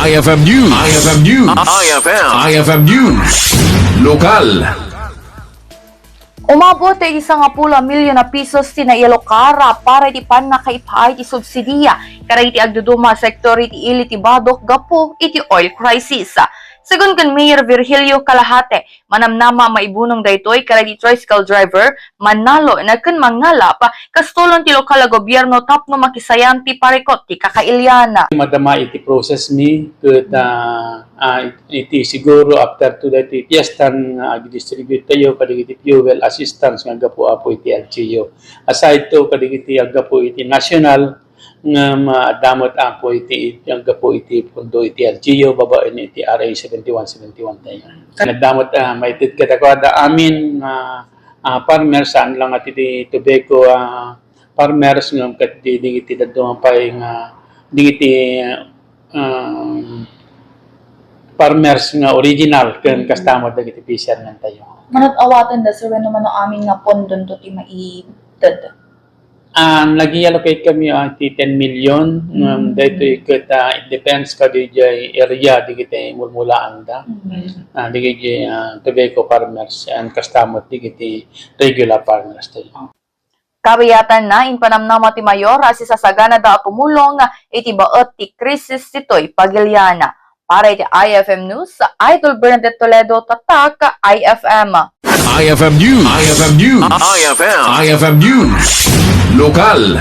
IFM News. IFM News. IFM News. Lokal. Umabot ay 10 milyon na pisos tinayalokara para iti pan nga kaipaay ti subsidiya karay iti agduduma sektor iti ili ti badok gapo iti oil crisis. Segun kan Mayor Virgilio Calahate, manamnama maibunong daytoy karay ti tricycle driver manalo na ken mangalap kastulon ti lokal a gobyerno tapno makisayan ti parekot ti kakailyana. Madama iti process mi ket iti siguro after to that iti fiestan ag-distribute tayo kadigiti fuel assistance nga gapo apo iti LGU. Aside to kadigiti agapo iti national nga madamot apo iti agapo iti pundo iti LGU babaen iti RA 7171 tayo. Nadamot maited kadakwada amin farmers saan lang at iti tobacco farmers nga kat digiti dadong pay nga digiti farmers nga original ken customer dagiti fishermen tayo. Manot awatan da sir wenno mano amin nga pondon to ti maited. Nag-allocate kami ti 10 million. Dito it depends ka di area digiti mulmulaan da. Digiti tobacco farmers and customer digiti regular farmers tayo. Kabiyatan na in panamnama ti Mayor asi sasagana da tumulong iti baot ti krisis titoy Pagilyana. Para iti IFM News, Idol Bernadette Toledo, Tatak, IFM. IFM News. IFM News. IFM News. Lokal.